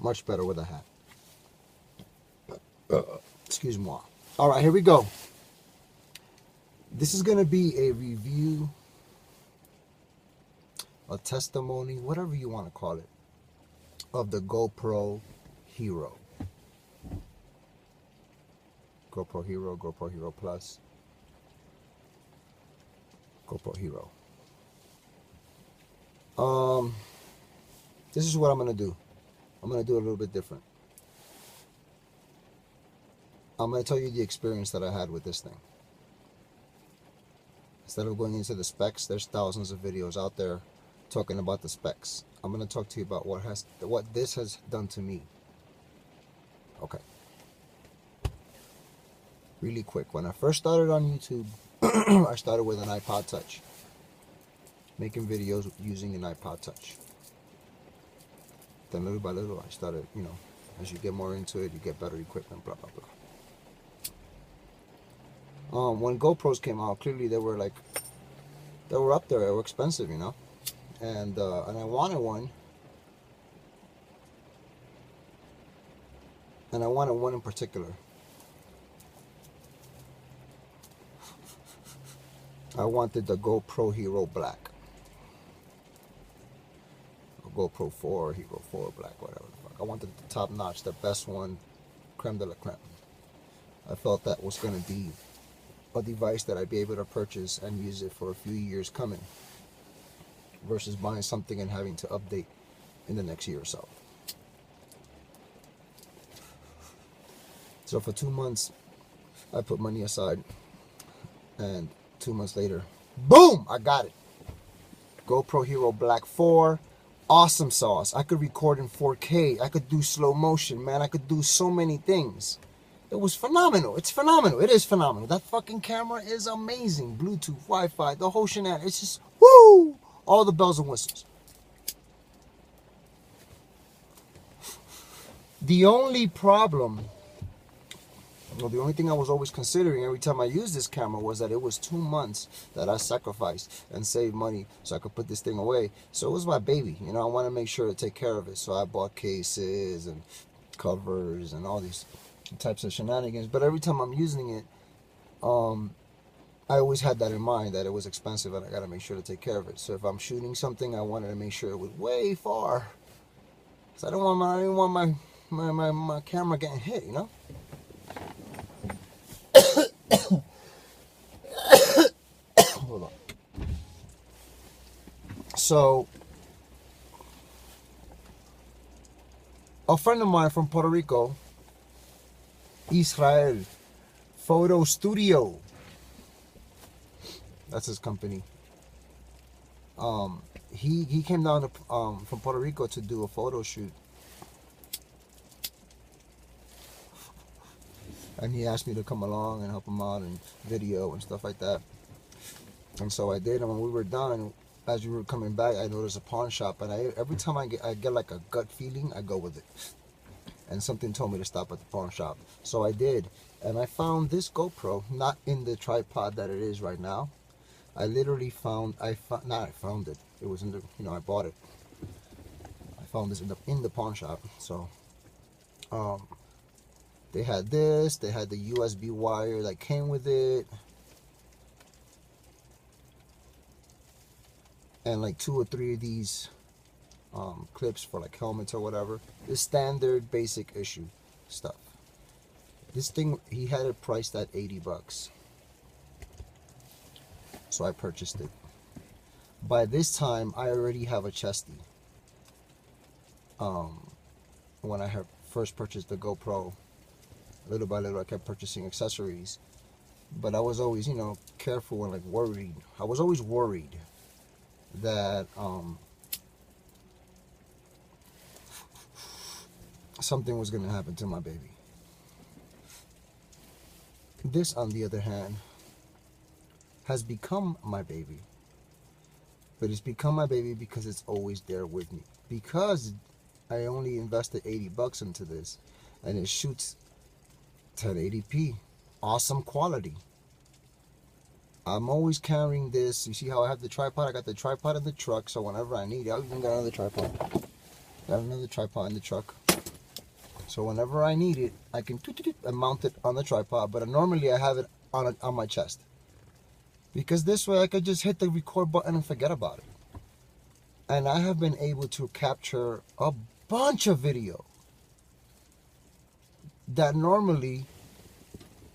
Much better with a hat. Excuse me. All right, here we go. This is going to be a review, a testimony, whatever you want to call it, of the GoPro Hero. GoPro Hero, GoPro Hero Plus, GoPro Hero. This is what I'm going to do. I'm going to do it a little bit different. I'm going to tell you the experience that I had with this thing. Instead of going into the specs, there's thousands of videos out there talking about the specs. I'm going to talk to you about what this has done to me. Okay. Really quick. When I first started on YouTube, I started with an iPod Touch. Making videos using an iPod Touch. Then little by little, I started, as you get more into it, you get better equipment, blah, blah, blah. When GoPros came out, clearly they were up there. They were expensive, and I wanted one. And I wanted one in particular. I wanted the GoPro Hero Black. Or GoPro 4, Hero 4 Black, whatever the fuck. I wanted the top notch, the best one, creme de la creme. I felt that was going to be a device that I'd be able to purchase and use it for a few years coming, versus buying something and having to update in the next year or so. So for 2 months, I put money aside, and 2 months later, boom, I got it. GoPro Hero Black 4, awesome sauce. I could record in 4K. I could do slow motion, man. I could do so many things. It was phenomenal. It's phenomenal. It is phenomenal. That fucking camera is amazing. Bluetooth, Wi-Fi, the whole shenanigans. It's just, woo! All the bells and whistles. The only problem, well, the only thing I was always considering every time I used this camera was that it was 2 months that I sacrificed and saved money so I could put this thing away. So it was my baby. I want to make sure to take care of it. So I bought cases and covers and all these types of shenanigans. But every time I'm using it, I always had that in mind, that it was expensive and I got to make sure to take care of it. So if I'm shooting something, I wanted to make sure it was way far. So I didn't want my camera getting hit, Hold on. So, a friend of mine from Puerto Rico, Israel Photo Studio, that's his company. He came down to, from Puerto Rico to do a photo shoot, and he asked me to come along and help him out in video and stuff like that. And so I did. And when we were done, as we were coming back, I noticed a pawn shop, and every time I get like a gut feeling, I go with it. And something told me to stop at the pawn shop, so I did. And I found this GoPro, not in the tripod that it is right now. I literally found it. It was in the, I bought it. I found this in the pawn shop. So, they had this. They had the USB wire that came with it, and like 2 or 3 of these clips for like helmets or whatever. The standard basic issue stuff. This thing, he had it priced at $80. So I purchased it. By this time, I already have a chesty. When I first purchased the GoPro, little by little I kept purchasing accessories. But I was always, careful and like worried. I was always worried that something was going to happen to my baby. This, on the other hand, has become my baby. But it's become my baby because it's always there with me. Because I only invested $80 into this, and it shoots 1080p. Awesome quality. I'm always carrying this. You see how I have the tripod? I got the tripod in the truck, so whenever I need it, I even got another tripod. Got another tripod in the truck. So whenever I need it, I can and mount it on the tripod. But normally I have it on my chest. Because this way I could just hit the record button and forget about it. And I have been able to capture a bunch of video that normally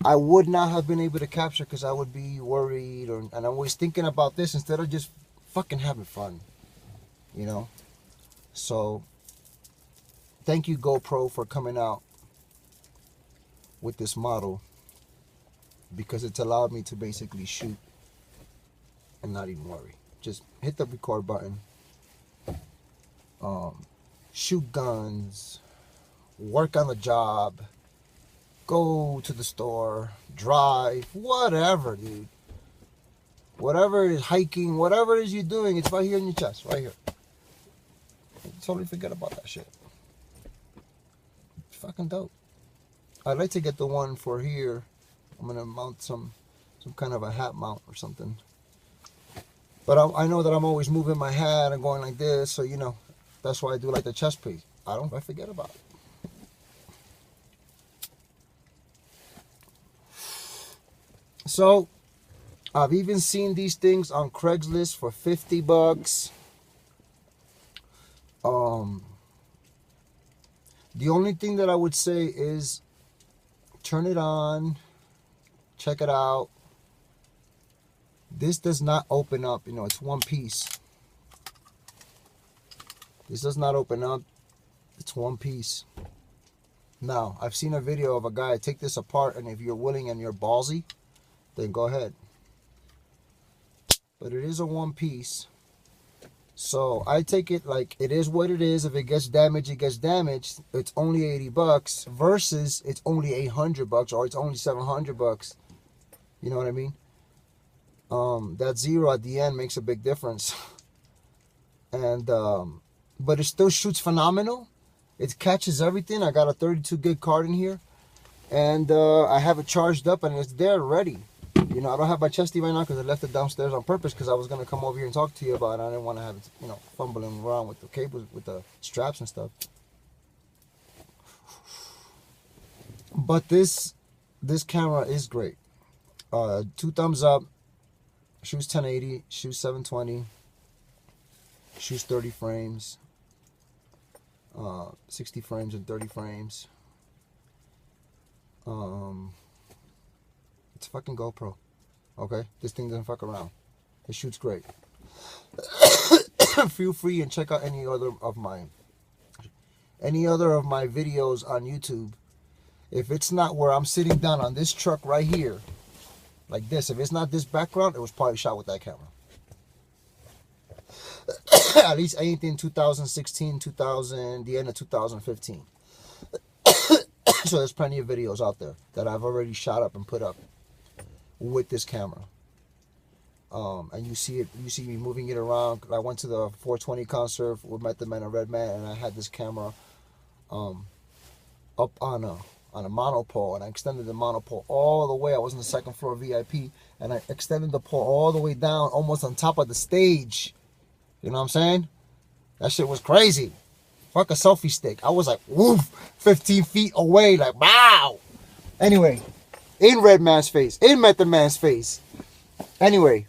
I would not have been able to capture because I would be worried, and I'm always thinking about this instead of just fucking having fun, you know? So, thank you GoPro for coming out with this model, because it's allowed me to basically shoot and not even worry. Just hit the record button, shoot guns, work on the job, go to the store, drive, whatever, dude. Whatever it is, hiking, whatever it is you're doing, it's right here in your chest, right here. Totally forget about that shit. It's fucking dope. I'd like to get the one for here. I'm gonna mount some kind of a hat mount or something. But I know that I'm always moving my hat and going like this, so you know, that's why I do like the chest piece. I forget about it. So, I've even seen these things on Craigslist for $50. The only thing that I would say is turn it on, check it out. This does not open up, you know, it's one piece. This does not open up, it's one piece. Now, I've seen a video of a guy take this apart, and if you're willing and you're ballsy, then go ahead. But it is a one piece. So I take it like it is what it is. If it gets damaged, it gets damaged. It's only $80 versus it's only $800 or it's only $700. You know what I mean? That zero at the end makes a big difference. And but it still shoots phenomenal. It catches everything. I got a 32 gig card in here, and I have it charged up and it's there ready. You know, I don't have my chesty right now because I left it downstairs on purpose because I was going to come over here and talk to you about it. I didn't want to have it, you know, fumbling around with the cables, with the straps and stuff. But this camera is great. 2 thumbs up, shoots 1080, shoots 720, shoots 30 frames, 60 frames and 30 frames. It's fucking GoPro. Okay, this thing doesn't fuck around. It shoots great. Feel free and check out any other of my videos on YouTube. If it's not where I'm sitting down on this truck right here, like this, if it's not this background, it was probably shot with that camera. At least anything 2016, the end of 2015. So there's plenty of videos out there that I've already shot up and put up with this camera. And you see me moving it around. I went to the 420 concert with Method Man and Redman, and I had this camera up on a monopole, and I extended the monopole all the way. I was on the second floor VIP, and I extended the pole all the way down, almost on top of the stage. You know what I'm saying? That shit was crazy. Fuck a selfie stick. I was like, woof, 15 feet away, like, wow. Anyway, in Redman's face, in Method Man's face. Anyway,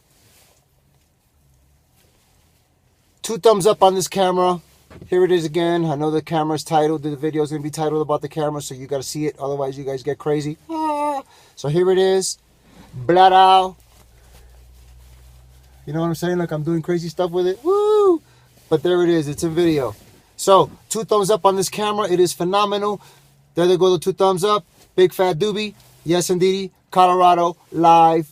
2 thumbs up on this camera. Here it is again. I know the camera's titled. The video is going to be titled about the camera, so you got to see it. Otherwise, you guys get crazy. So here it is. Blad out. You know what I'm saying? Like I'm doing crazy stuff with it. Woo! But there it is. It's a video. So, 2 thumbs up on this camera. It is phenomenal. There they go, the 2 thumbs up. Big Fat Doobie. Yes, indeedy. Colorado. Live.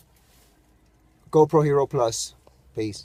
GoPro Hero Plus. Peace.